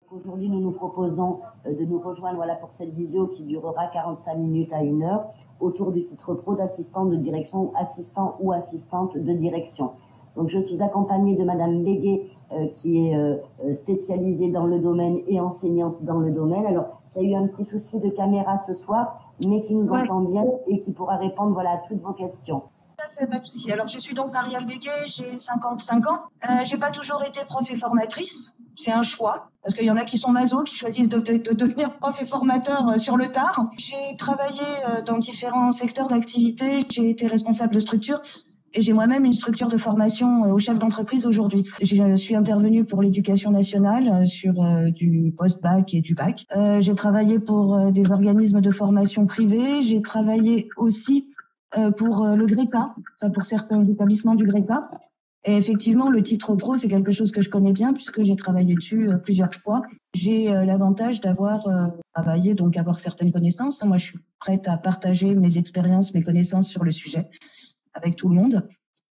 Aujourd'hui, nous nous proposons de nous rejoindre pour cette visio qui durera 45 minutes à 1 heure autour du titre pro d'assistant de direction, assistant ou assistante de direction. Donc, je suis accompagnée de Madame Béguet qui est spécialisée dans le domaine et enseignante dans le domaine. Alors, il y a eu un petit souci de caméra ce soir, mais qui nous entend bien et qui pourra répondre à toutes vos questions. Tout à fait, pas de souci. Alors, je suis donc Marielle Béguet, j'ai 55 ans. J'ai pas toujours été prof et formatrice. C'est un choix, parce qu'il y en a qui sont masos, qui choisissent de devenir prof et formateur sur le tard. J'ai travaillé dans différents secteurs d'activité. J'ai été responsable de structure. Et j'ai moi-même une structure de formation au chef d'entreprise aujourd'hui. Je suis intervenue pour l'éducation nationale sur du post-bac et du bac. J'ai travaillé pour des organismes de formation privés. J'ai travaillé aussi pour le GRECA, enfin pour certains établissements du GRECA. Et effectivement, le titre pro, c'est quelque chose que je connais bien puisque j'ai travaillé dessus plusieurs fois. J'ai l'avantage d'avoir travaillé, donc avoir certaines connaissances. Moi, je suis prête à partager mes expériences, mes connaissances sur le sujet avec tout le monde.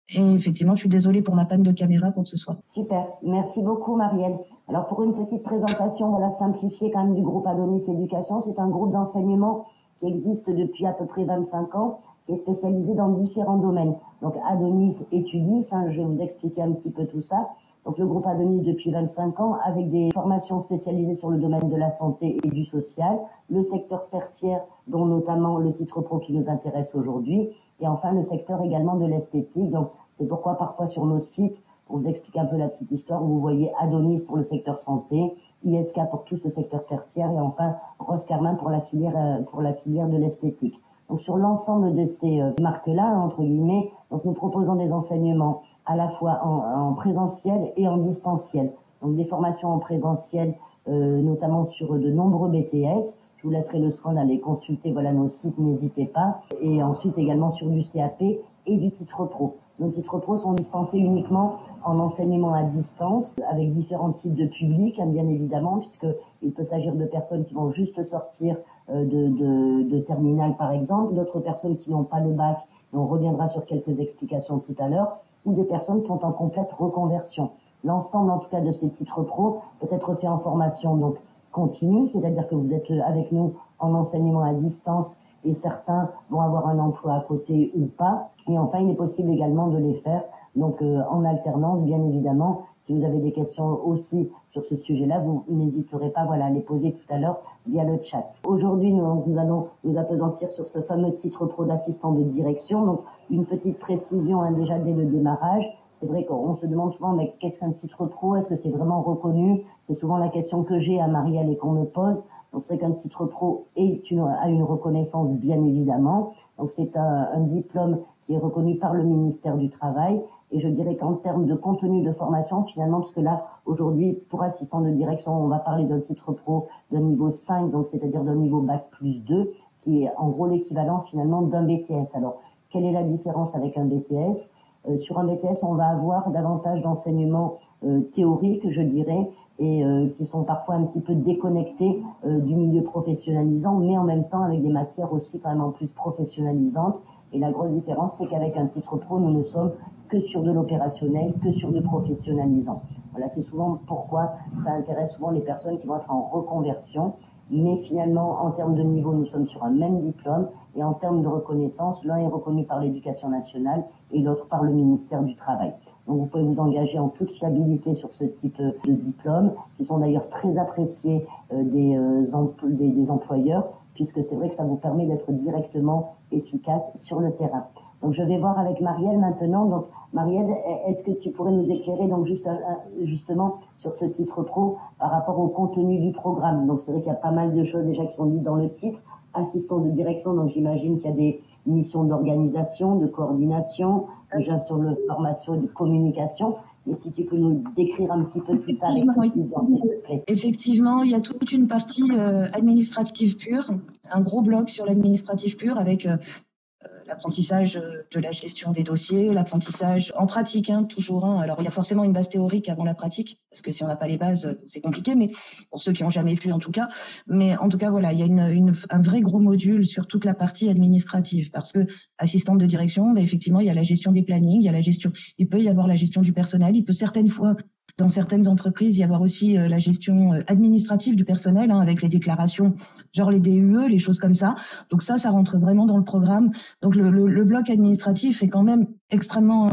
Et effectivement, je suis désolée pour ma panne de caméra pour ce soir. Super, merci beaucoup Marielle. Alors pour une petite présentation, simplifiée quand même du groupe Adonis Éducation, c'est un groupe d'enseignement qui existe depuis à peu près 25 ans, qui est spécialisé dans différents domaines. Donc Adonis étudie, je vais vous expliquer un petit peu tout ça. Donc le groupe Adonis depuis 25 ans avec des formations spécialisées sur le domaine de la santé et du social, le secteur tertiaire dont notamment le titre pro qui nous intéresse aujourd'hui, et enfin le secteur également de l'esthétique. Donc c'est pourquoi parfois sur nos sites, pour vous expliquer un peu la petite histoire, vous voyez Adonis pour le secteur santé, ISK pour tout ce secteur tertiaire et enfin Roscarmin pour la filière de l'esthétique. Donc sur l'ensemble de ces marques-là, entre guillemets, donc nous proposons des enseignements à la fois en présentiel et en distanciel. Donc des formations en présentiel, notamment sur de nombreux BTS. Je vous laisserai le soin d'aller consulter nos sites, n'hésitez pas. Et ensuite également sur du CAP et du titre pro. Nos titres pro sont dispensés uniquement en enseignement à distance avec différents types de publics, bien évidemment, puisqu'il peut s'agir de personnes qui vont juste sortir de terminale par exemple, d'autres personnes qui n'ont pas le bac, et on reviendra sur quelques explications tout à l'heure, ou des personnes qui sont en complète reconversion. L'ensemble en tout cas de ces titres pro peut être fait en formation donc continue, c'est-à-dire que vous êtes avec nous en enseignement à distance et certains vont avoir un emploi à côté ou pas. Et enfin, il est possible également de les faire donc en alternance, bien évidemment. Si vous avez des questions aussi sur ce sujet-là, vous n'hésiterez pas à les poser tout à l'heure via le chat. Aujourd'hui, nous allons nous appesantir sur ce fameux titre pro d'assistant de direction. Donc, une petite précision déjà dès le démarrage. C'est vrai qu'on se demande souvent, mais qu'est-ce qu'un titre pro? Est-ce que c'est vraiment reconnu? C'est souvent la question que j'ai à Marielle et qu'on me pose. Donc, c'est qu'un titre pro a une reconnaissance, bien évidemment. Donc, c'est un diplôme qui est reconnu par le ministère du Travail. Et je dirais qu'en termes de contenu de formation, finalement, parce que là, aujourd'hui, pour assistant de direction, on va parler d'un titre pro d'un niveau 5, donc c'est-à-dire d'un niveau bac plus 2, qui est en gros l'équivalent finalement d'un BTS. Alors, quelle est la différence avec un BTS? Sur un BTS, on va avoir davantage d'enseignements théoriques, je dirais, et qui sont parfois un petit peu déconnectés du milieu professionnalisant, mais en même temps avec des matières aussi quand même en plus professionnalisantes. Et la grosse différence, c'est qu'avec un titre pro, nous ne sommes que sur de l'opérationnel, que sur du professionnalisant. Voilà, c'est souvent pourquoi ça intéresse souvent les personnes qui vont être en reconversion. Mais finalement, en termes de niveau, nous sommes sur un même diplôme. Et en termes de reconnaissance, l'un est reconnu par l'Éducation nationale et l'autre par le ministère du Travail. Donc vous pouvez vous engager en toute fiabilité sur ce type de diplômes, qui sont d'ailleurs très appréciés des employeurs, puisque c'est vrai que ça vous permet d'être directement efficace sur le terrain. Donc je vais voir avec Marielle maintenant. Donc Marielle, est-ce que tu pourrais nous éclairer donc justement sur ce titre pro par rapport au contenu du programme? Donc c'est vrai qu'il y a pas mal de choses déjà qui sont dites dans le titre. Assistant de direction, donc j'imagine qu'il y a des missions d'organisation, de coordination, de gestion de formation et de communication. Et si tu peux nous décrire un petit peu tout ça avec précision, s'il te plaît. Effectivement, il y a toute une partie administrative pure, un gros bloc sur l'administratif pur avec l'apprentissage de la gestion des dossiers, l'apprentissage en pratique, toujours. Alors, il y a forcément une base théorique avant la pratique, parce que si on n'a pas les bases, c'est compliqué, mais pour ceux qui n'ont jamais fait en tout cas. Mais en tout cas, voilà, il y a un vrai gros module sur toute la partie administrative, parce que assistante de direction, effectivement, il y a la gestion des plannings, il peut y avoir la gestion du personnel, il peut certaines fois Dans certaines entreprises, il y avoir aussi la gestion administrative du personnel, hein, avec les déclarations, genre les DUE, les choses comme ça. Donc ça rentre vraiment dans le programme. Donc le bloc administratif est quand même extrêmement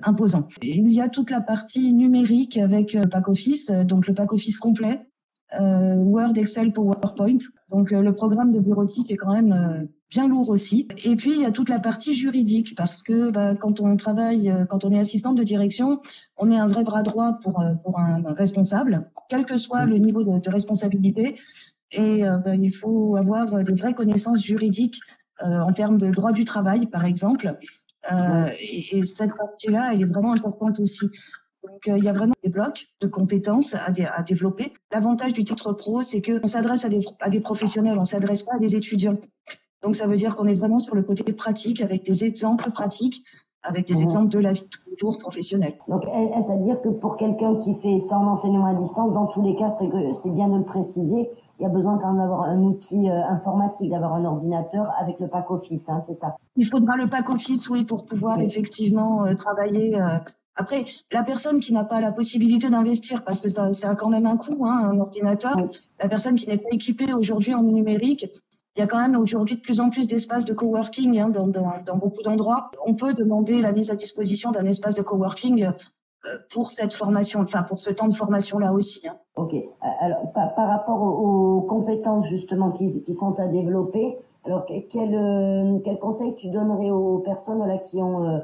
imposant. Et il y a toute la partie numérique avec Pack Office, donc le Pack Office complet, Word, Excel, PowerPoint. Donc le programme de bureautique est quand même bien lourd aussi. Et puis il y a toute la partie juridique parce que quand on travaille, quand on est assistante de direction, on est un vrai bras droit pour un responsable, quel que soit le niveau de responsabilité. Et il faut avoir des vraies connaissances juridiques en termes de droit du travail, par exemple. Et cette partie-là, elle est vraiment importante aussi. Donc, il y a vraiment des blocs de compétences à développer. L'avantage du titre pro, c'est qu'on s'adresse à des professionnels, on ne s'adresse pas à des étudiants. Donc, ça veut dire qu'on est vraiment sur le côté pratique, avec des exemples pratiques, avec des exemples de la vie de tous les jours professionnelle. Donc, est-ce à dire que pour quelqu'un qui fait ça en enseignement à distance, dans tous les cas, c'est bien de le préciser, il y a besoin quand même d'avoir un outil informatique, d'avoir un ordinateur avec le Pack Office, hein, c'est ça? Il faudra le Pack Office, oui, pour pouvoir effectivement travailler. Après, la personne qui n'a pas la possibilité d'investir, parce que ça a quand même un coût, hein, un ordinateur, la personne qui n'est pas équipée aujourd'hui en numérique, il y a quand même aujourd'hui de plus en plus d'espaces de coworking hein, dans beaucoup d'endroits. On peut demander la mise à disposition d'un espace de coworking pour cette formation, enfin pour ce temps de formation-là aussi. Hein. Ok. Alors, par rapport aux compétences justement qui sont à développer, alors quel conseil tu donnerais aux personnes là, qui ont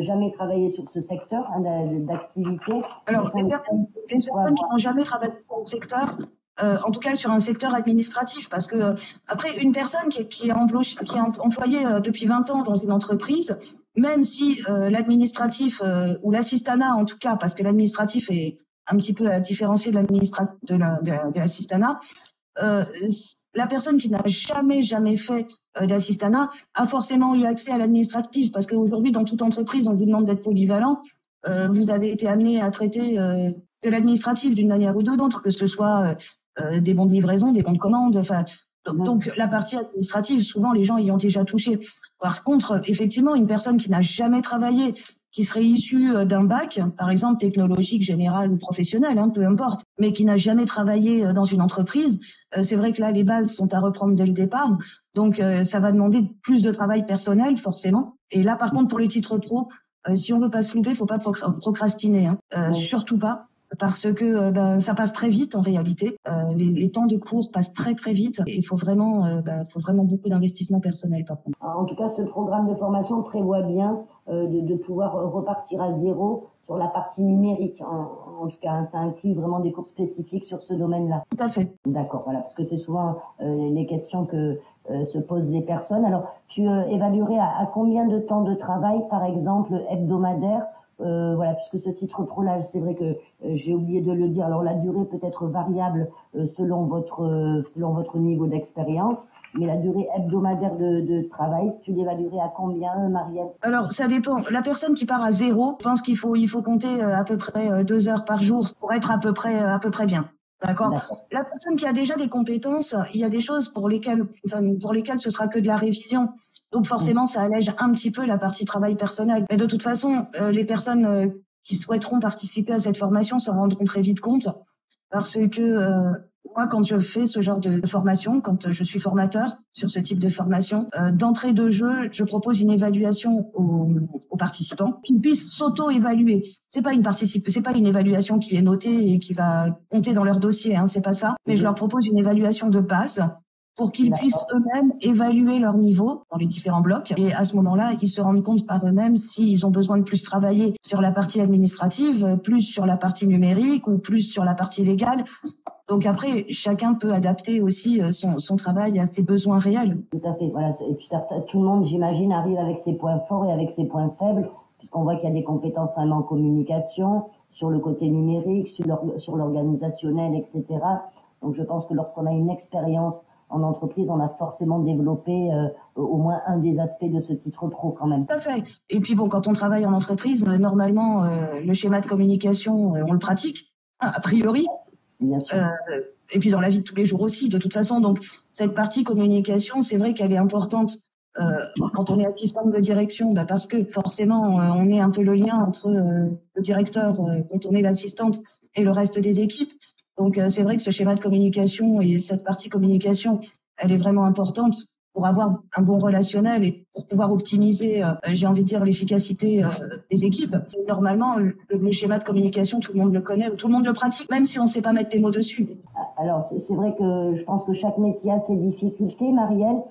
jamais travaillé sur ce secteur hein, d'activité? Alors, les personnes qui n'ont jamais travaillé dans le secteur, en tout cas sur un secteur administratif, parce que après une personne qui est employée depuis 20 ans dans une entreprise, même si l'administratif ou l'assistanat en tout cas, parce que l'administratif est un petit peu à différencier de l'assistanat, la personne qui n'a jamais fait d'assistanat a forcément eu accès à l'administratif, parce qu'aujourd'hui dans toute entreprise on vous demande d'être polyvalent. Vous avez été amené à traiter de l'administratif d'une manière ou d'une autre, que ce soit des bons de livraison, des bons de commande, enfin. Donc la partie administrative, souvent les gens y ont déjà touché. Par contre, effectivement, une personne qui n'a jamais travaillé, qui serait issue d'un bac, par exemple technologique, général ou professionnel, hein, peu importe, mais qui n'a jamais travaillé dans une entreprise, c'est vrai que là les bases sont à reprendre dès le départ. Donc ça va demander plus de travail personnel forcément. Et là par contre pour les titres pro, si on veut pas se louper, faut pas procrastiner, hein. Surtout pas. Parce que ça passe très vite en réalité. Les temps de cours passent très très vite et il faut vraiment beaucoup d'investissement personnel par contre. En tout cas, ce programme de formation prévoit bien de pouvoir repartir à zéro sur la partie numérique. En tout cas, ça inclut vraiment des cours spécifiques sur ce domaine-là. Tout à fait. D'accord, voilà, parce que c'est souvent les questions que se posent les personnes. Alors, tu évaluerais à combien de temps de travail, par exemple, hebdomadaire voilà, puisque ce titre pro là, c'est vrai que j'ai oublié de le dire. Alors la durée peut être variable selon votre niveau d'expérience, mais la durée hebdomadaire de travail, tu l'évaluerais à combien, Marielle? Alors ça dépend. La personne qui part à zéro, je pense qu'il faut compter à peu près 2 heures par jour pour être à peu près bien. D'accord. La personne qui a déjà des compétences, il y a des choses pour lesquelles ce sera que de la révision. Donc forcément, ça allège un petit peu la partie travail personnel. Mais de toute façon, les personnes qui souhaiteront participer à cette formation s'en rendront très vite compte, parce que moi, quand je fais ce genre de formation, quand je suis formateur sur ce type de formation, d'entrée de jeu, je propose une évaluation aux participants qui puissent s'auto-évaluer. C'est pas une évaluation qui est notée et qui va compter dans leur dossier, hein, c'est pas ça. Mais je leur propose une évaluation de base pour qu'ils puissent eux-mêmes évaluer leur niveau dans les différents blocs. Et à ce moment-là, ils se rendent compte par eux-mêmes s'ils ont besoin de plus travailler sur la partie administrative, plus sur la partie numérique ou plus sur la partie légale. Donc après, chacun peut adapter aussi son travail à ses besoins réels. Tout à fait, voilà. Et puis tout le monde, j'imagine, arrive avec ses points forts et avec ses points faibles, puisqu'on voit qu'il y a des compétences vraiment en communication, sur le côté numérique, sur l'organisationnel, etc. Donc je pense que lorsqu'on a une expérience en entreprise, on a forcément développé au moins un des aspects de ce titre pro quand même. Tout à fait. Et puis bon, quand on travaille en entreprise, normalement, le schéma de communication, on le pratique, a priori. Bien sûr. Et puis dans la vie de tous les jours aussi, de toute façon. Donc cette partie communication, c'est vrai qu'elle est importante quand on est assistante de direction, parce que forcément, on est un peu le lien entre le directeur dont on est l'assistante et le reste des équipes. Donc, c'est vrai que ce schéma de communication et cette partie communication, elle est vraiment importante pour avoir un bon relationnel et pour pouvoir optimiser, j'ai envie de dire, l'efficacité des équipes. Normalement, le schéma de communication, tout le monde le connaît ou tout le monde le pratique, même si on ne sait pas mettre des mots dessus. Alors, c'est vrai que je pense que chaque métier a ses difficultés, Marielle.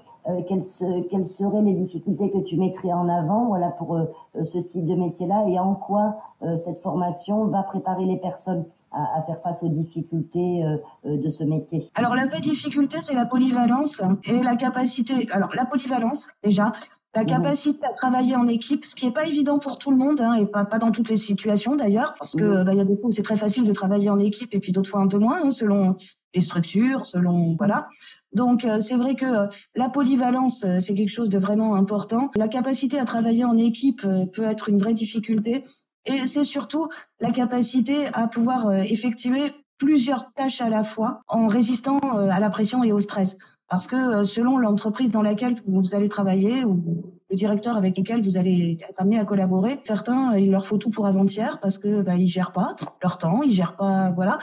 Quelles seraient les difficultés que tu mettrais en avant, voilà, pour ce type de métier-là, et en quoi cette formation va préparer les personnes à faire face aux difficultés de ce métier? Alors, la vraie difficulté, c'est la polyvalence et la capacité. Alors, la polyvalence, déjà, la capacité à travailler en équipe, ce qui n'est pas évident pour tout le monde, et pas dans toutes les situations d'ailleurs, parce que y a des fois où c'est très facile de travailler en équipe et puis d'autres fois un peu moins, selon les structures, selon voilà. Donc c'est vrai que la polyvalence, c'est quelque chose de vraiment important. La capacité à travailler en équipe peut être une vraie difficulté, et c'est surtout la capacité à pouvoir effectuer plusieurs tâches à la fois en résistant à la pression et au stress. Parce que selon l'entreprise dans laquelle vous allez travailler ou le directeur avec lequel vous allez être amené à collaborer, certains, il leur faut tout pour avant-hier parce que ils gèrent pas leur temps, ils gèrent pas, voilà.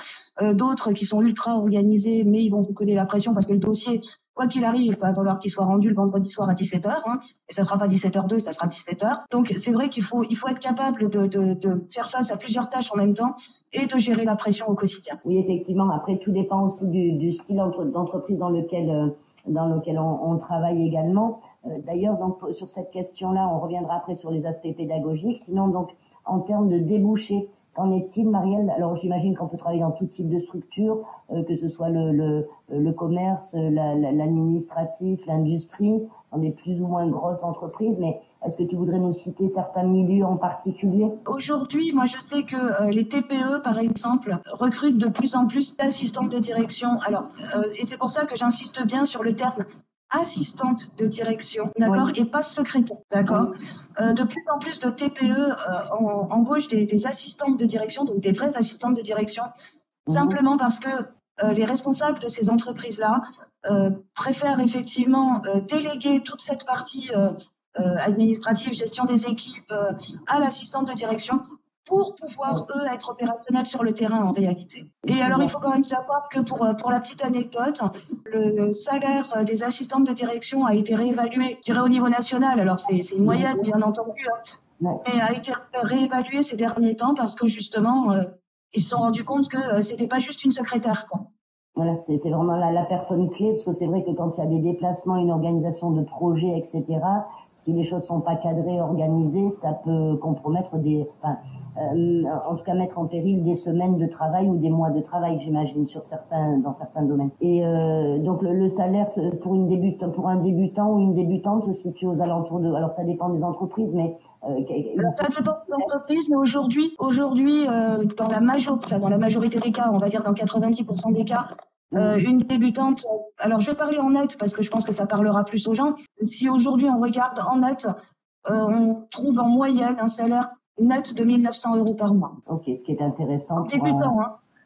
D'autres qui sont ultra organisés, mais ils vont vous coller la pression parce que le dossier, quoi qu'il arrive, il va falloir qu'il soit rendu le vendredi soir à 17h, et ça sera pas 17h02, ça sera 17h. Donc c'est vrai qu'il faut être capable de faire face à plusieurs tâches en même temps et de gérer la pression au quotidien. Oui, effectivement. Après, tout dépend aussi du style d'entreprise dans lequel on travaille également. D'ailleurs, donc sur cette question-là, on reviendra après sur les aspects pédagogiques. Sinon, donc en termes de débouchés, qu'en est-il, Marielle? Alors, j'imagine qu'on peut travailler dans tout type de structure, que ce soit le commerce, l'administratif, l'industrie, dans des plus ou moins grosses entreprises, mais est-ce que tu voudrais nous citer certains milieux en particulier? Aujourd'hui, moi, je sais que les TPE, par exemple, recrutent de plus en plus d'assistantes de direction. Alors, et c'est pour ça que j'insiste bien sur le terme assistante de direction, d'accord, et pas secrétaire, d'accord. De plus en plus de TPE embauchent des assistantes de direction, donc des vraies assistantes de direction, simplement parce que les responsables de ces entreprises-là préfèrent effectivement déléguer toute cette partie administrative, gestion des équipes, à l'assistante de direction pour pouvoir, eux, être opérationnels sur le terrain en réalité. Et alors, il faut quand même savoir que pour la petite anecdote, le salaire des assistantes de direction a été réévalué, je dirais au niveau national, alors c'est une moyenne, bien entendu, mais a été réévalué ces derniers temps parce que justement, ils se sont rendus compte que c'était pas juste une secrétaire, quoi. Voilà, c'est vraiment la personne clé, parce que c'est vrai que quand il y a des déplacements, une organisation de projet, etc., si les choses sont pas cadrées, organisées, ça peut compromettre en tout cas mettre en péril des semaines de travail ou des mois de travail, j'imagine, dans certains domaines. Et donc le salaire pour un débutant ou une débutante se situe aux alentours de, alors ça dépend des entreprises, mais ça dépend des entreprises, mais aujourd'hui, dans la majorité des cas, on va dire dans 90% des cas, une débutante, alors je vais parler en net parce que je pense que ça parlera plus aux gens. Si aujourd'hui on regarde en net, on trouve en moyenne un salaire net de 1 900 € par mois. Ok, ce qui est intéressant. Débutant,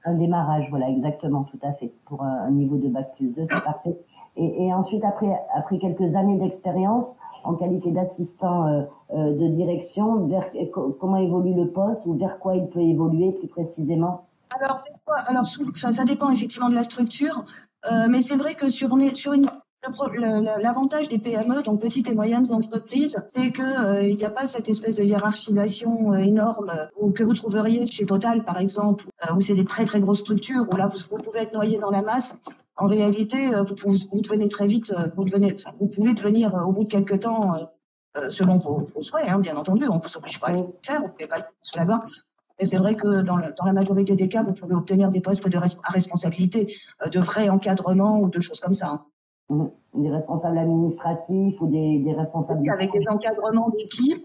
un démarrage, voilà, exactement, tout à fait. Pour un niveau de bac+2, c'est parfait. Et ensuite, après quelques années d'expérience, en qualité d'assistant de direction, comment évolue le poste ou vers quoi il peut évoluer plus précisément? Alors ça dépend effectivement de la structure, mais c'est vrai que l'avantage des PME, donc petites et moyennes entreprises, c'est que il n'y a pas cette espèce de hiérarchisation énorme que vous trouveriez chez Total, par exemple, où c'est des très très grosses structures, où là vous pouvez être noyé dans la masse. En réalité, vous devenez très vite, vous pouvez devenir au bout de quelques temps, selon vos souhaits, bien entendu, on ne vous oblige pas à le faire, vous ne pouvez pas le faire sur la gorge. Et c'est vrai que dans la majorité des cas, vous pouvez obtenir des postes à responsabilité, de vrais encadrements ou de choses comme ça. Des responsables administratifs ou des responsables... Avec des encadrements d'équipe,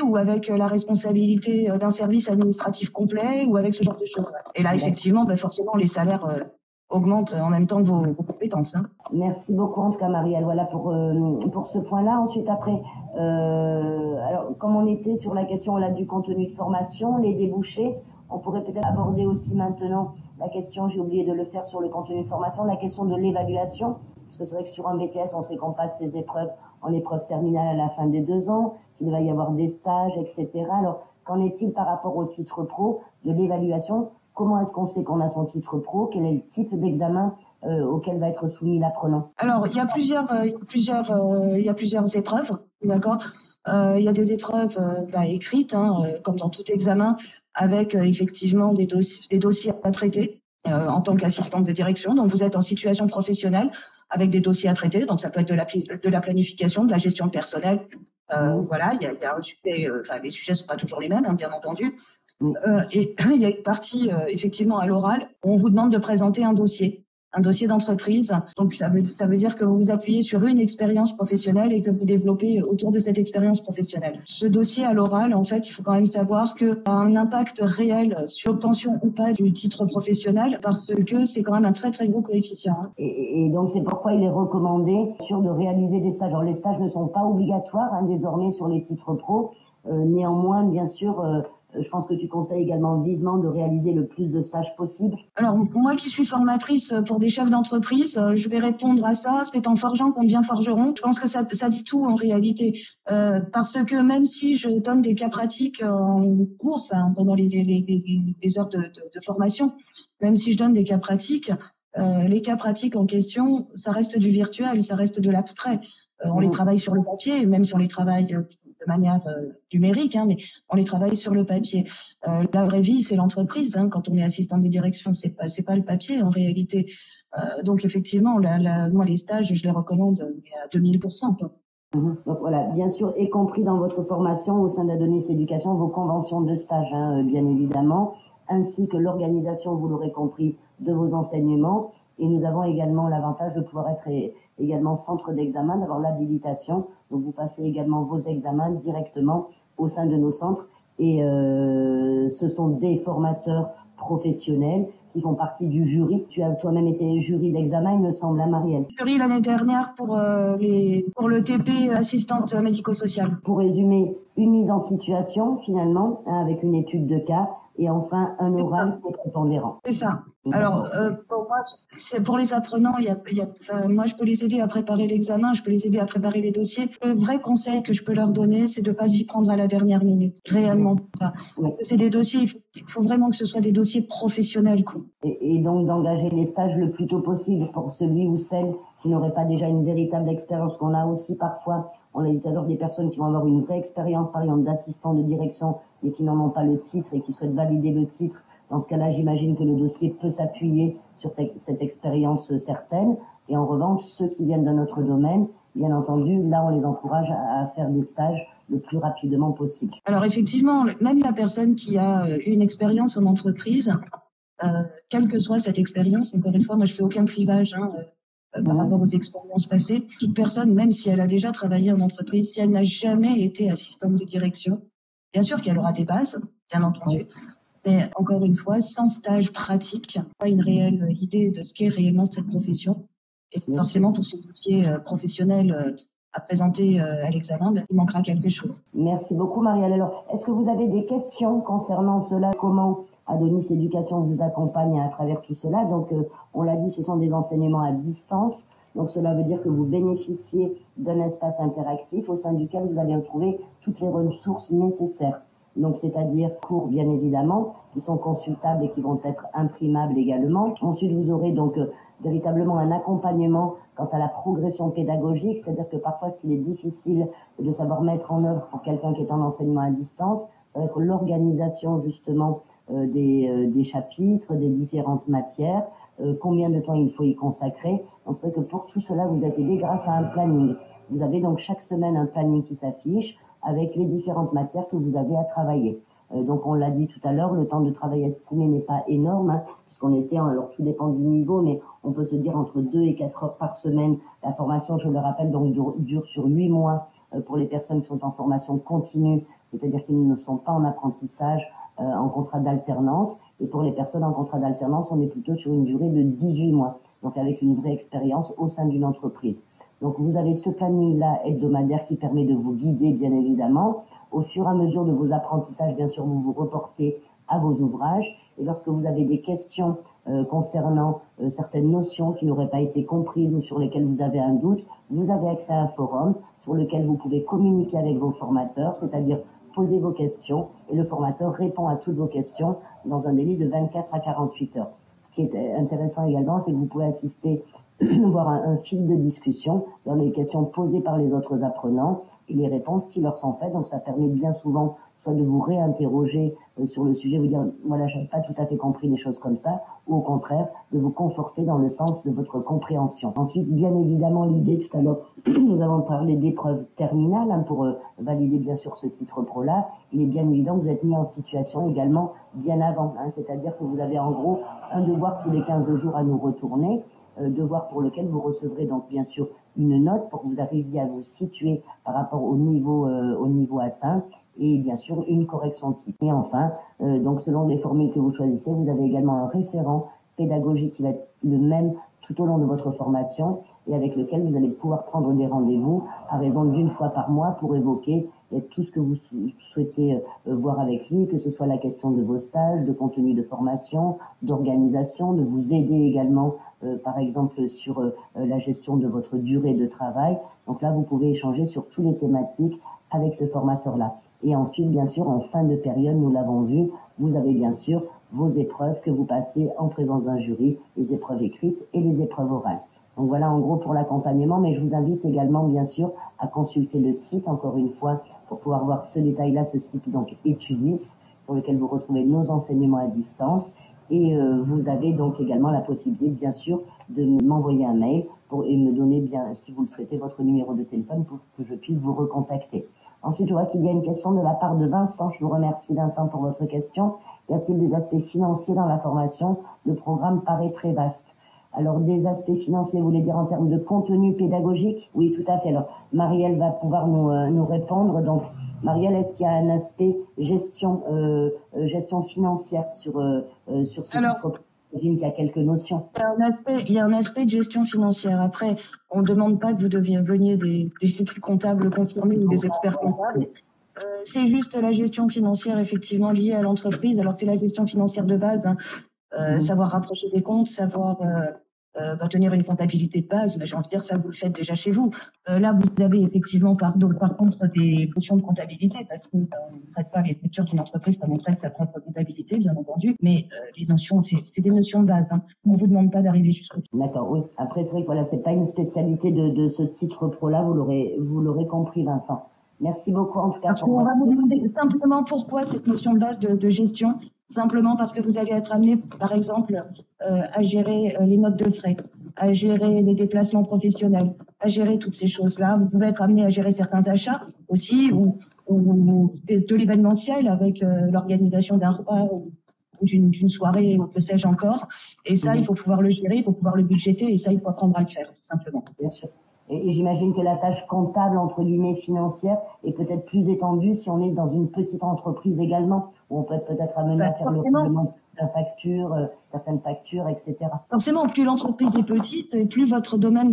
ou avec la responsabilité d'un service administratif complet ou avec ce genre de choses. Et là, effectivement, forcément, les salaires augmentent en même temps que vos compétences. Merci beaucoup en tout cas, Marielle, voilà pour ce point-là. Ensuite, après, alors comme on était sur la question là du contenu de formation, les débouchés, on pourrait peut-être aborder aussi maintenant la question, j'ai oublié de le faire sur le contenu de formation, la question de l'évaluation, Parce que c'est vrai que sur un BTS, on sait qu'on passe ses épreuves en épreuve terminale à la fin des 2 ans, qu'il va y avoir des stages, etc. Alors, qu'en est-il par rapport au titre pro de l'évaluation? Comment est-ce qu'on sait qu'on a son titre pro? Quel est le type d'examen auquel va être soumis l'apprenant? Alors, il y a plusieurs épreuves, d'accord. Il y a des épreuves écrites, comme dans tout examen, avec effectivement des dossiers à traiter en tant qu'assistante de direction. Donc, vous êtes en situation professionnelle avec des dossiers à traiter. Donc, ça peut être de la planification, de la gestion de personnel. Voilà, il y a un sujet. Les sujets sont pas toujours les mêmes, bien entendu. Et il y a une partie effectivement à l'oral où on vous demande de présenter un dossier d'entreprise. Donc ça veut dire que vous vous appuyez sur une expérience professionnelle et que vous développez autour de cette expérience professionnelle. Ce dossier à l'oral, en fait, il faut quand même savoir que ça a un impact réel sur l'obtention ou pas du titre professionnel parce que c'est quand même un très très gros coefficient. Et donc c'est pourquoi il est recommandé de réaliser des stages. Alors les stages ne sont pas obligatoires désormais sur les titres pro. Néanmoins, bien sûr, je pense que tu conseilles également vivement de réaliser le plus de stages possible. Alors, moi qui suis formatrice pour des chefs d'entreprise, je vais répondre à ça. C'est en forgeant qu'on devient forgeron. Je pense que ça dit tout en réalité. Parce que même si je donne des cas pratiques en cours, pendant les heures de formation, même si je donne des cas pratiques, les cas pratiques en question, ça reste du virtuel, ça reste de l'abstrait. On les travaille sur le papier, même si on les travaille de manière numérique, mais on les travaille sur le papier. La vraie vie, c'est l'entreprise. Quand on est assistant de direction, c'est pas le papier en réalité. Donc effectivement, moi les stages, je les recommande à 2000%. Donc voilà, bien sûr, y compris dans votre formation au sein d'Adonis Éducation, vos conventions de stage, bien évidemment, ainsi que l'organisation, vous l'aurez compris, de vos enseignements. Et nous avons également l'avantage de pouvoir être également centre d'examen, d'avoir l'habilitation. Donc vous passez également vos examens directement au sein de nos centres. Et ce sont des formateurs professionnels qui font partie du jury. Tu as toi-même été jury d'examen, il me semble, Marielle. Jury l'année dernière pour le TP assistante médico-sociale. Pour résumer, une mise en situation finalement, avec une étude de cas, et enfin un oral qui est prépondérant. C'est ça. Alors, pour moi, pour les apprenants, moi, je peux les aider à préparer l'examen, je peux les aider à préparer les dossiers. Le vrai conseil que je peux leur donner, c'est de ne pas y prendre à la dernière minute. Réellement. Oui. C'est des dossiers, il faut vraiment que ce soit des dossiers professionnels. Et donc d'engager les stages le plus tôt possible pour celui ou celle qui n'aurait pas déjà une véritable expérience, qu'on a aussi parfois. On l'a dit tout à l'heure, des personnes qui vont avoir une vraie expérience, par exemple, d'assistant de direction, mais qui n'en ont pas le titre et qui souhaitent valider le titre. Dans ce cas-là, j'imagine que le dossier peut s'appuyer sur cette expérience certaine. Et en revanche, ceux qui viennent de notre domaine, bien entendu, là, on les encourage à faire des stages le plus rapidement possible. Alors effectivement, même la personne qui a une expérience en entreprise, quelle que soit cette expérience, encore une fois, moi je fais aucun clivage par rapport aux expériences passées. Toute personne, même si elle a déjà travaillé en entreprise, si elle n'a jamais été assistante de direction, bien sûr qu'elle aura des bases, bien entendu, mais encore une fois, sans stage pratique, pas une réelle idée de ce qu'est réellement cette profession. Et forcément, pour ce dossier professionnel à présenter à l'examen, il manquera quelque chose. Merci beaucoup, Marielle. Alors, est-ce que vous avez des questions concernant cela? Comment Adonis Éducation vous accompagne à travers tout cela? Donc, on l'a dit, ce sont des enseignements à distance. Donc, cela veut dire que vous bénéficiez d'un espace interactif au sein duquel vous allez retrouver toutes les ressources nécessaires. Donc, c'est-à-dire cours, bien évidemment, qui sont consultables et qui vont être imprimables également. Ensuite, vous aurez donc véritablement un accompagnement quant à la progression pédagogique, c'est-à-dire que parfois, ce qu'il est difficile de savoir mettre en œuvre pour quelqu'un qui est en enseignement à distance, ça va être l'organisation justement des chapitres, des différentes matières, combien de temps il faut y consacrer. Donc, c'est vrai que pour tout cela, vous êtes aidé grâce à un planning. Vous avez donc chaque semaine un planning qui s'affiche avec les différentes matières que vous avez à travailler. Donc, on l'a dit tout à l'heure, le temps de travail estimé n'est pas énorme, puisqu'on était, alors tout dépend du niveau, mais on peut se dire entre 2 et 4 heures par semaine. La formation, je le rappelle, donc dure sur 8 mois pour les personnes qui sont en formation continue, c'est-à-dire qu'ils ne sont pas en apprentissage, en contrat d'alternance. Et pour les personnes en contrat d'alternance, on est plutôt sur une durée de 18 mois, donc avec une vraie expérience au sein d'une entreprise. Donc vous avez ce planning-là hebdomadaire qui permet de vous guider, bien évidemment. Au fur et à mesure de vos apprentissages, bien sûr, vous vous reportez à vos ouvrages. Et lorsque vous avez des questions concernant certaines notions qui n'auraient pas été comprises ou sur lesquelles vous avez un doute, vous avez accès à un forum sur lequel vous pouvez communiquer avec vos formateurs, c'est-à-dire poser vos questions, et le formateur répond à toutes vos questions dans un délai de 24 à 48 heures. Ce qui est intéressant également, c'est que vous pouvez assister, voir un fil de discussion dans les questions posées par les autres apprenants et les réponses qui leur sont faites. Donc ça permet bien souvent soit de vous réinterroger sur le sujet, vous dire voilà, j'avais pas tout à fait compris les choses comme ça, ou au contraire de vous conforter dans le sens de votre compréhension. Ensuite, bien évidemment, l'idée, tout à l'heure, nous avons parlé d'épreuves terminales pour valider bien sûr ce titre pro là. Il est bien évident que vous êtes mis en situation également bien avant, c'est-à-dire que vous avez en gros un devoir tous les 15 jours à nous retourner, devoir pour lequel vous recevrez donc bien sûr une note pour que vous arriviez à vous situer par rapport au niveau atteint, et bien sûr une correction type. Et enfin, donc selon les formules que vous choisissez, vous avez également un référent pédagogique qui va être le même tout au long de votre formation et avec lequel vous allez pouvoir prendre des rendez-vous à raison d'une fois par mois pour évoquer tout ce que vous souhaitez voir avec lui, que ce soit la question de vos stages, de contenu de formation, d'organisation, de vous aider également par exemple sur la gestion de votre durée de travail. Donc là, vous pouvez échanger sur toutes les thématiques avec ce formateur-là. Et ensuite, bien sûr, en fin de période, nous l'avons vu, vous avez bien sûr vos épreuves que vous passez en présence d'un jury, les épreuves écrites et les épreuves orales. Donc voilà en gros pour l'accompagnement, mais je vous invite également bien sûr à consulter le site, encore une fois, pour pouvoir voir ce détail-là, ce site donc Étudis, sur lequel vous retrouvez nos enseignements à distance. Et vous avez donc également la possibilité, bien sûr, de m'envoyer un mail et me donner, bien, si vous le souhaitez, votre numéro de téléphone pour que je puisse vous recontacter. Ensuite, je vois qu'il y a une question de la part de Vincent. Je vous remercie, Vincent, pour votre question. Y a-t-il des aspects financiers dans la formation? Le programme paraît très vaste. Alors, des aspects financiers, vous voulez dire en termes de contenu pédagogique? Oui, tout à fait. Alors, Marielle va pouvoir nous répondre. Donc, Marielle, est-ce qu'il y a un aspect gestion financière sur ce titre? J'imagine qu'il y a quelques notions. Il y a un aspect de gestion financière. Après, on ne demande pas que vous deveniez des comptables confirmés ou des experts comptables. C'est juste la gestion financière effectivement liée à l'entreprise. Alors, c'est la gestion financière de base, savoir rapprocher des comptes, savoir tenir une comptabilité de base. Mais j'ai envie de dire, ça, vous le faites déjà chez vous. Là, vous avez effectivement par contre des notions de comptabilité parce qu'on ne traite pas les structures d'une entreprise comme on traite sa propre comptabilité, bien entendu. Mais les notions, c'est des notions de base. On ne vous demande pas d'arriver jusqu'au bout. D'accord, oui. Après, c'est vrai que voilà, c'est pas une spécialité de ce titre pro-là. Vous l'aurez compris, Vincent. Merci beaucoup en tout cas. On va vous demander simplement pourquoi cette notion de base de gestion. Simplement parce que vous allez être amené, par exemple, à gérer les notes de frais, à gérer les déplacements professionnels, à gérer toutes ces choses-là. Vous pouvez être amené à gérer certains achats aussi ou de l'événementiel avec l'organisation d'un repas ou d'une soirée ou que sais-je encore. Et ça, il faut pouvoir le gérer, il faut pouvoir le budgéter et ça, il faut apprendre à le faire, tout simplement. Bien sûr. Et j'imagine que la tâche comptable, entre guillemets, financière, est peut-être plus étendue si on est dans une petite entreprise également, où on peut être peut-être amené à faire le règlement de factures, certaines factures, etc. Forcément, plus l'entreprise est petite, et plus votre domaine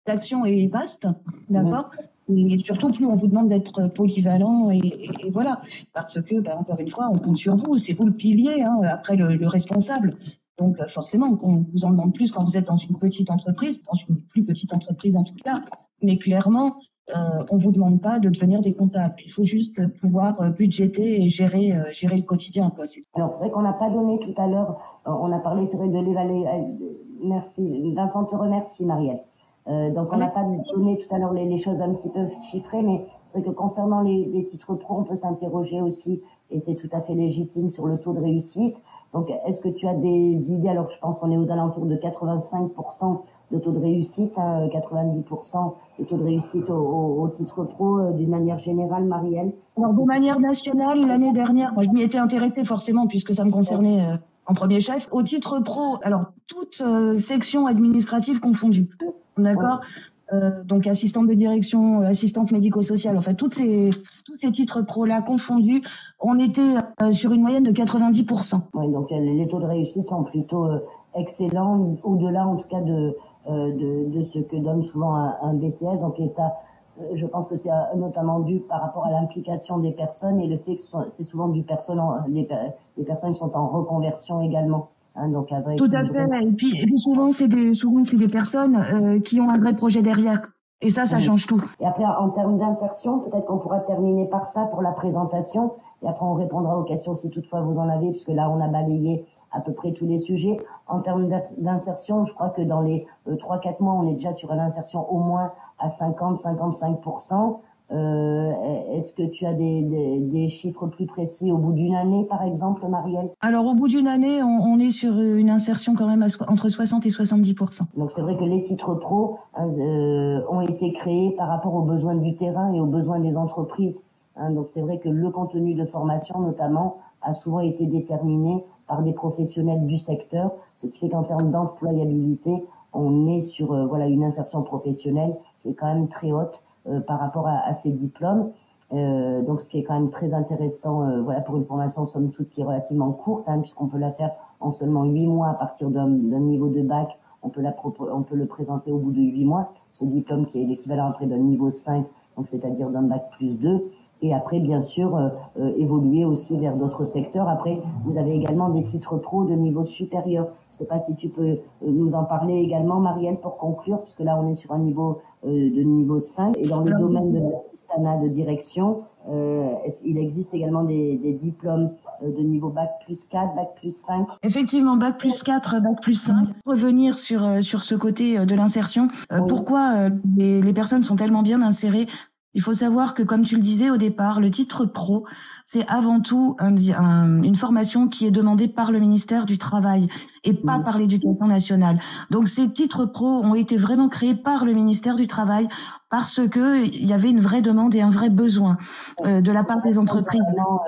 d'action est vaste, d'accord. Et surtout, plus on vous demande d'être polyvalent et voilà. Parce que, encore une fois, on compte sur vous, c'est vous le pilier, après le responsable. Donc forcément, on vous en demande plus quand vous êtes dans une petite entreprise, dans une plus petite entreprise en tout cas. Mais clairement, on vous demande pas de devenir des comptables. Il faut juste pouvoir budgéter et gérer le quotidien, quoi. Alors c'est vrai qu'on n'a pas donné tout à l'heure, on a parlé, c'est vrai, de l'évaluation. Merci, Vincent te remercie, Marielle. Donc on n'a pas donné tout à l'heure les choses un petit peu chiffrées, mais c'est vrai que concernant les titres pro, on peut s'interroger aussi, et c'est tout à fait légitime, sur le taux de réussite. Donc, est-ce que tu as des idées? Alors, je pense qu'on est aux alentours de 85% de taux de réussite, 90% de taux de réussite au titre pro, d'une manière générale, Marielle. Alors, de manière nationale, l'année dernière, moi, je m'y étais intéressée forcément puisque ça me concernait en premier chef. Au titre pro, alors, toute section administrative confondue, d'accord. Donc assistante de direction, assistante médico-sociale, enfin tous ces titres pro-là confondus, on était sur une moyenne de 90%. Oui, donc les taux de réussite sont plutôt excellents, au-delà en tout cas de ce que donne souvent un BTS. Donc et ça, Je pense que c'est notamment dû par rapport à l'implication des personnes et le fait que c'est souvent des personnes qui sont en reconversion également. Hein, donc avec Tout à fait. Et puis souvent, c'est des personnes qui ont un vrai projet derrière. Et ça change tout. Et après, en termes d'insertion, peut-être qu'on pourra terminer par ça pour la présentation. Et après, on répondra aux questions si toutefois vous en avez, puisque là, on a balayé à peu près tous les sujets. En termes d'insertion, je crois que dans les 3-4 mois, on est déjà sur une insertion au moins à 50-55%. Est-ce que tu as des chiffres plus précis au bout d'une année, par exemple, Marielle? Alors, au bout d'une année, on est sur une insertion quand même entre 60 et 70%. Donc, c'est vrai que les titres pro ont été créés par rapport aux besoins du terrain et aux besoins des entreprises. Hein, donc, c'est vrai que le contenu de formation, notamment, a souvent été déterminé par des professionnels du secteur, ce qui fait qu'en termes d'employabilité, on est sur une insertion professionnelle qui est quand même très haute par rapport à ces diplômes. Donc ce qui est quand même très intéressant pour une formation somme toute qui est relativement courte, hein, puisqu'on peut la faire en seulement 8 mois à partir d'un niveau de bac. On peut le présenter au bout de 8 mois, ce diplôme qui est l'équivalent après d'un niveau 5, donc c'est-à-dire d'un bac plus 2. Et après, bien sûr, évoluer aussi vers d'autres secteurs. Après, vous avez également des titres pro de niveau supérieur. Je ne sais pas si tu peux nous en parler également, Marielle, pour conclure, puisque là, on est sur un niveau de niveau 5. Et dans le domaine de l'assistanat de direction, il existe également des diplômes de niveau bac plus 4, bac plus 5. Effectivement, bac plus 4, bac plus 5. Revenir sur ce côté de l'insertion. Pourquoi les personnes sont tellement bien insérées? Il faut savoir que, comme tu le disais au départ, le titre pro, c'est avant tout une formation qui est demandée par le ministère du Travail et pas par l'Éducation nationale. Donc, ces titres pro ont été vraiment créés par le ministère du Travail parce que il y avait une vraie demande et un vrai besoin de la part des entreprises.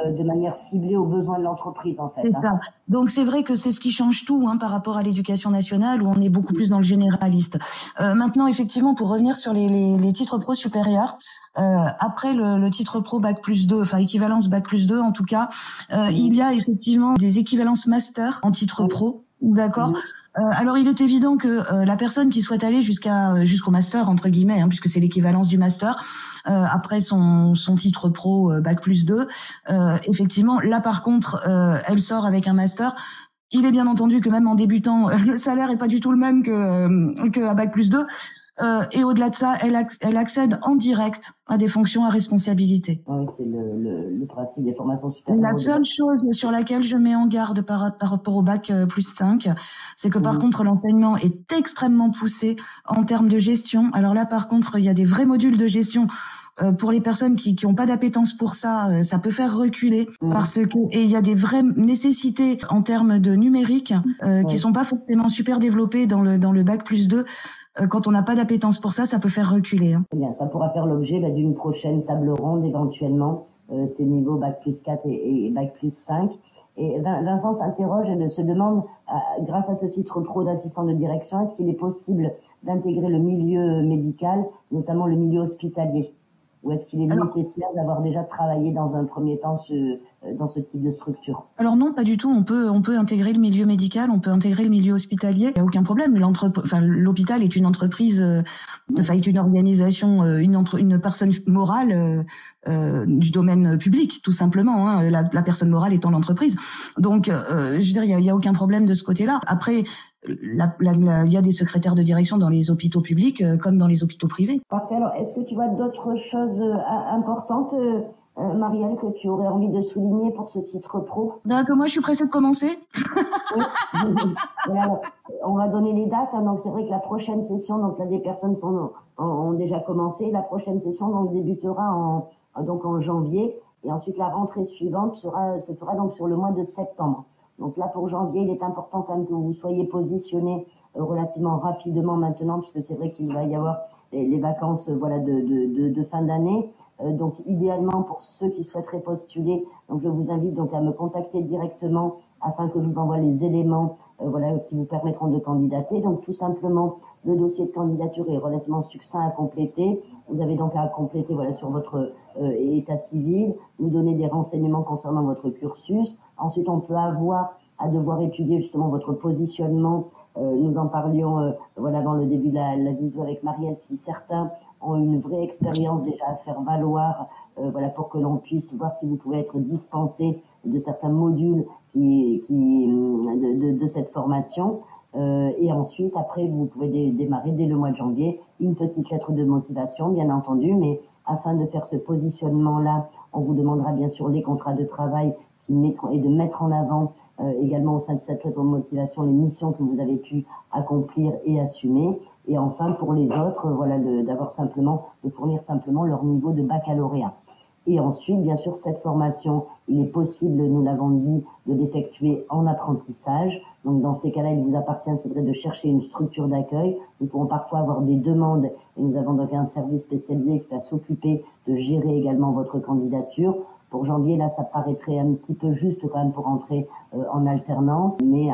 De manière ciblée aux besoins de l'entreprise, en fait. C'est ça. Donc, c'est vrai que c'est ce qui change tout par rapport à l'Éducation nationale où on est beaucoup plus dans le généraliste. Maintenant, effectivement, pour revenir sur les titres pro supérieurs, après le titre pro bac plus 2, enfin équivalence bac plus 2 en tout cas, il y a effectivement des équivalences master en titre pro, d'accord. Alors il est évident que la personne qui souhaite aller jusqu'au master entre guillemets, puisque c'est l'équivalence du master, après son titre pro bac plus 2, effectivement là par contre elle sort avec un master. Il est bien entendu que même en débutant, le salaire est pas du tout le même que à bac plus 2. Et au-delà de ça, elle accède en direct à des fonctions à responsabilité. Oui, c'est le principe des formations supérieures. La seule chose sur laquelle je mets en garde par rapport au bac plus 5, c'est que par contre l'enseignement est extrêmement poussé en termes de gestion. Alors là, par contre, il y a des vrais modules de gestion. Pour les personnes qui ont pas d'appétence pour ça, ça peut faire reculer et il y a des vraies nécessités en termes de numérique qui sont pas forcément super développées dans le bac plus 2. Quand on n'a pas d'appétence pour ça, ça peut faire reculer. Eh bien, ça pourra faire l'objet d'une prochaine table ronde éventuellement, ces niveaux bac plus 4 et bac plus 5. Et Vincent s'interroge et se demande, grâce à ce titre pro d'assistant de direction, est-ce qu'il est possible d'intégrer le milieu médical, notamment le milieu hospitalier? Ou est-ce qu'il est nécessaire d'avoir déjà travaillé dans un premier temps dans ce type de structure? Alors non, pas du tout. On peut intégrer le milieu médical, on peut intégrer le milieu hospitalier. Il n'y a aucun problème. L'hôpital est une entreprise, est une organisation, une personne morale du domaine public, tout simplement. La personne morale étant l'entreprise. Donc, je veux dire, il y a aucun problème de ce côté-là. Après, il y a des secrétaires de direction dans les hôpitaux publics comme dans les hôpitaux privés. Parfait. Alors, est-ce que tu vois d'autres choses importantes, Marielle, que tu aurais envie de souligner pour ce titre pro? Que moi, je suis pressée de commencer. Oui. Alors, on va donner les dates. Donc, c'est vrai que la prochaine session, donc là, des personnes ont déjà commencé. La prochaine session donc débutera en janvier, et ensuite la rentrée suivante se fera donc sur le mois de septembre. Donc là, pour janvier, il est important quand même que vous soyez positionnés relativement rapidement maintenant, puisque c'est vrai qu'il va y avoir les vacances de fin d'année. Donc idéalement, pour ceux qui souhaiteraient postuler, donc je vous invite donc à me contacter directement afin que je vous envoie les éléments qui vous permettront de candidater. Donc tout simplement, le dossier de candidature est relativement succinct à compléter. Vous avez donc à compléter sur votre état civil, nous donner des renseignements concernant votre cursus. Ensuite, on peut avoir à devoir étudier justement votre positionnement. Nous en parlions avant le début de la visio avec Marielle, si certains ont une vraie expérience déjà à faire valoir, voilà, pour que l'on puisse voir si vous pouvez être dispensé de certains modules de cette formation. Et ensuite, après, vous pouvez démarrer dès le mois de janvier une petite lettre de motivation, bien entendu, mais afin de faire ce positionnement-là, on vous demandera bien sûr les contrats de travail et de mettre en avant également au sein de cette lettre de motivation les missions que vous avez pu accomplir et assumer. Et enfin, pour les autres, voilà, de fournir simplement leur niveau de baccalauréat. Et ensuite, bien sûr, cette formation, il est possible, nous l'avons dit, de l'effectuer en apprentissage. Donc, dans ces cas-là, il vous appartient, c'est vrai, de chercher une structure d'accueil. Nous pourrons parfois avoir des demandes et nous avons donc un service spécialisé qui va s'occuper de gérer également votre candidature. Pour janvier, là, ça paraîtrait un petit peu juste quand même pour entrer en alternance. Mais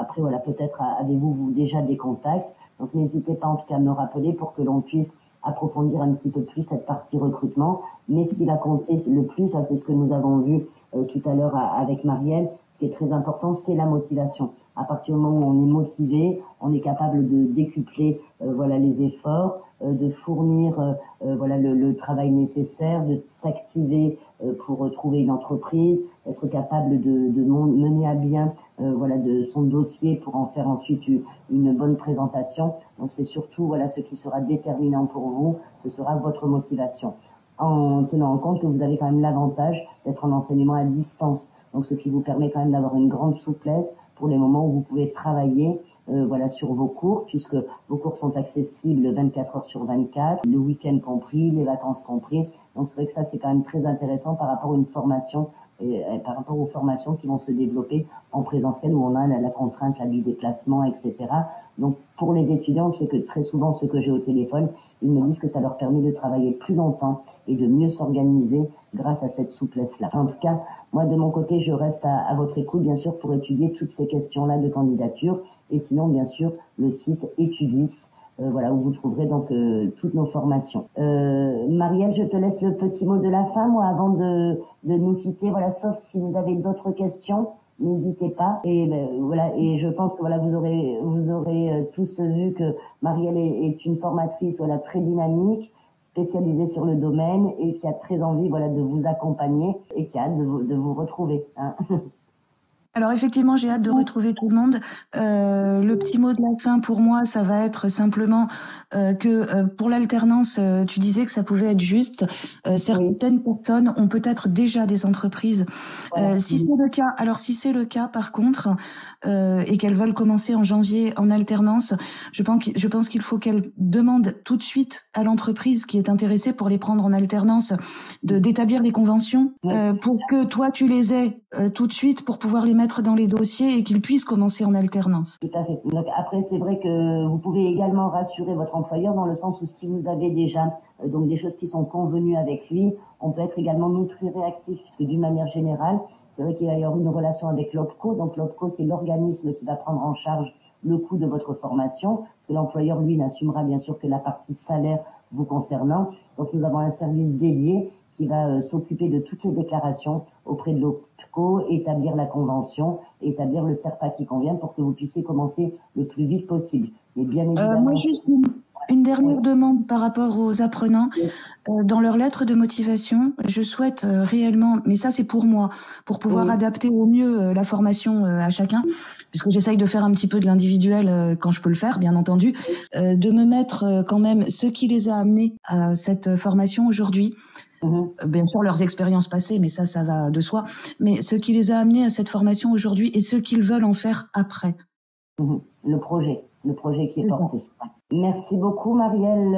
après, voilà, peut-être avez-vous déjà des contacts. Donc, n'hésitez pas en tout cas à me rappeler pour que l'on puisse approfondir un petit peu plus cette partie recrutement. Mais ce qui va compter le plus, c'est ce que nous avons vu tout à l'heure avec Marielle, ce qui est très important, c'est la motivation. À partir du moment où on est motivé, on est capable de décupler voilà, les efforts, de fournir voilà, le travail nécessaire, de s'activer pour trouver une entreprise, être capable de mener à bien voilà, de son dossier pour en faire ensuite une bonne présentation. Donc c'est surtout voilà, ce qui sera déterminant pour vous, ce sera votre motivation. En tenant en compte que vous avez quand même l'avantage d'être en enseignement à distance. Donc ce qui vous permet quand même d'avoir une grande souplesse pour les moments où vous pouvez travailler voilà, sur vos cours, puisque vos cours sont accessibles 24 heures sur 24, le week-end compris, les vacances compris. Donc c'est vrai que ça c'est quand même très intéressant par rapport à une formation et par rapport aux formations qui vont se développer en présentiel où on a la contrainte du déplacement, etc. Donc pour les étudiants, je sais que très souvent ceux que j'ai au téléphone, ils me disent que ça leur permet de travailler plus longtemps et de mieux s'organiser grâce à cette souplesse-là. En tout cas, moi de mon côté, je reste à votre écoute, bien sûr, pour étudier toutes ces questions-là de candidature. Et sinon, bien sûr, le site Etudis, voilà, où vous trouverez donc toutes nos formations. Marielle, je te laisse le petit mot de la fin, moi, avant de nous quitter. Voilà, sauf si vous avez d'autres questions, n'hésitez pas. Et voilà, et je pense que voilà, vous aurez tous vu que Marielle est une formatrice, voilà, très dynamique, spécialisée sur le domaine et qui a très envie, voilà, de vous accompagner et qui a hâte de vous retrouver. Hein. Alors effectivement, j'ai hâte de retrouver tout le monde. Le petit mot de la fin pour moi, ça va être simplement que pour l'alternance, tu disais que ça pouvait être juste. Certaines personnes ont peut-être déjà des entreprises. Si c'est le cas, alors si c'est le cas par contre, et qu'elles veulent commencer en janvier en alternance, je pense qu'il faut qu'elles demandent tout de suite à l'entreprise qui est intéressée pour les prendre en alternance d'établir les conventions pour que toi tu les aies tout de suite pour pouvoir les mettre dans les dossiers et qu'ils puissent commencer en alternance. Tout à fait. Donc après, c'est vrai que vous pouvez également rassurer votre employeur dans le sens où si vous avez déjà donc des choses qui sont convenues avec lui, on peut être également nous très réactifs puisque d'une manière générale, c'est vrai qu'il va y avoir une relation avec l'OPCO. Donc l'OPCO, c'est l'organisme qui va prendre en charge le coût de votre formation. Que l'employeur, lui, n'assumera bien sûr que la partie salaire vous concernant. Donc nous avons un service dédié qui va s'occuper de toutes les déclarations auprès de l'OPCO, établir la convention, établir le CERPA qui convient pour que vous puissiez commencer le plus vite possible. Mais bien évidemment... moi, juste une dernière demande par rapport aux apprenants. Dans leur lettre de motivation, je souhaite réellement, mais ça c'est pour moi, pour pouvoir adapter au mieux la formation à chacun, puisque j'essaye de faire un petit peu de l'individuel quand je peux le faire, bien entendu, de me mettre quand même ce qui les a amenés à cette formation aujourd'hui. Bien sûr leurs expériences passées, mais ça va de soi, mais ce qui les a amenés à cette formation aujourd'hui et ce qu'ils veulent en faire après. Le projet qui est porté. Merci beaucoup Marielle,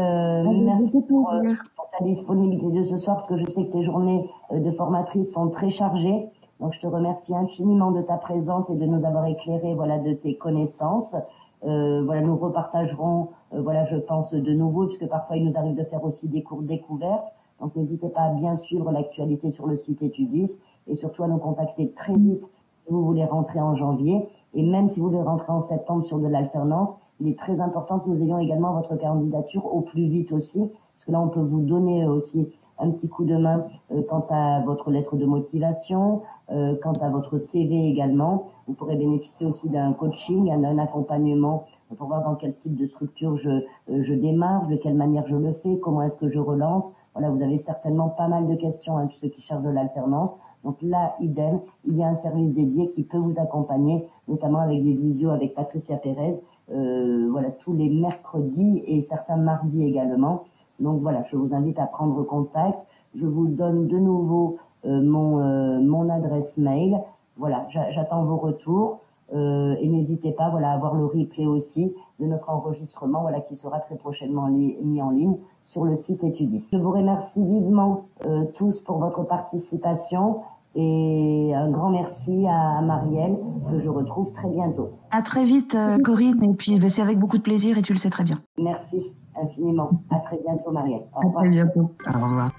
merci pour ta disponibilité de ce soir parce que je sais que tes journées de formatrice sont très chargées. Donc je te remercie infiniment de ta présence et de nous avoir éclairé voilà de tes connaissances. Voilà, nous repartagerons voilà, je pense de nouveau puisque parfois il nous arrive de faire aussi des cours découvertes. Donc n'hésitez pas à bien suivre l'actualité sur le site Etudis et surtout à nous contacter très vite si vous voulez rentrer en janvier. Et même si vous voulez rentrer en septembre sur de l'alternance, il est très important que nous ayons également votre candidature au plus vite aussi, parce que là on peut vous donner aussi un petit coup de main quant à votre lettre de motivation, quant à votre CV également. Vous pourrez bénéficier aussi d'un coaching, d'un accompagnement pour voir dans quel type de structure je démarre, de quelle manière je le fais, comment est-ce que je relance. Voilà, vous avez certainement pas mal de questions, tous ceux qui cherchent de l'alternance. Donc là, idem, il y a un service dédié qui peut vous accompagner, notamment avec des visios avec Patricia Pérez, voilà, tous les mercredis et certains mardis également. Donc voilà, je vous invite à prendre contact. Je vous donne de nouveau mon adresse mail. Voilà, j'attends vos retours et n'hésitez pas, voilà, à avoir le replay aussi de notre enregistrement, voilà, qui sera très prochainement mis en ligne sur le site Étudis. Je vous remercie vivement tous pour votre participation et un grand merci à Marielle que je retrouve très bientôt. À très vite, Corinne, et puis c'est avec beaucoup de plaisir et tu le sais très bien. Merci infiniment. À très bientôt, Marielle. Au revoir. À très bientôt. Au revoir.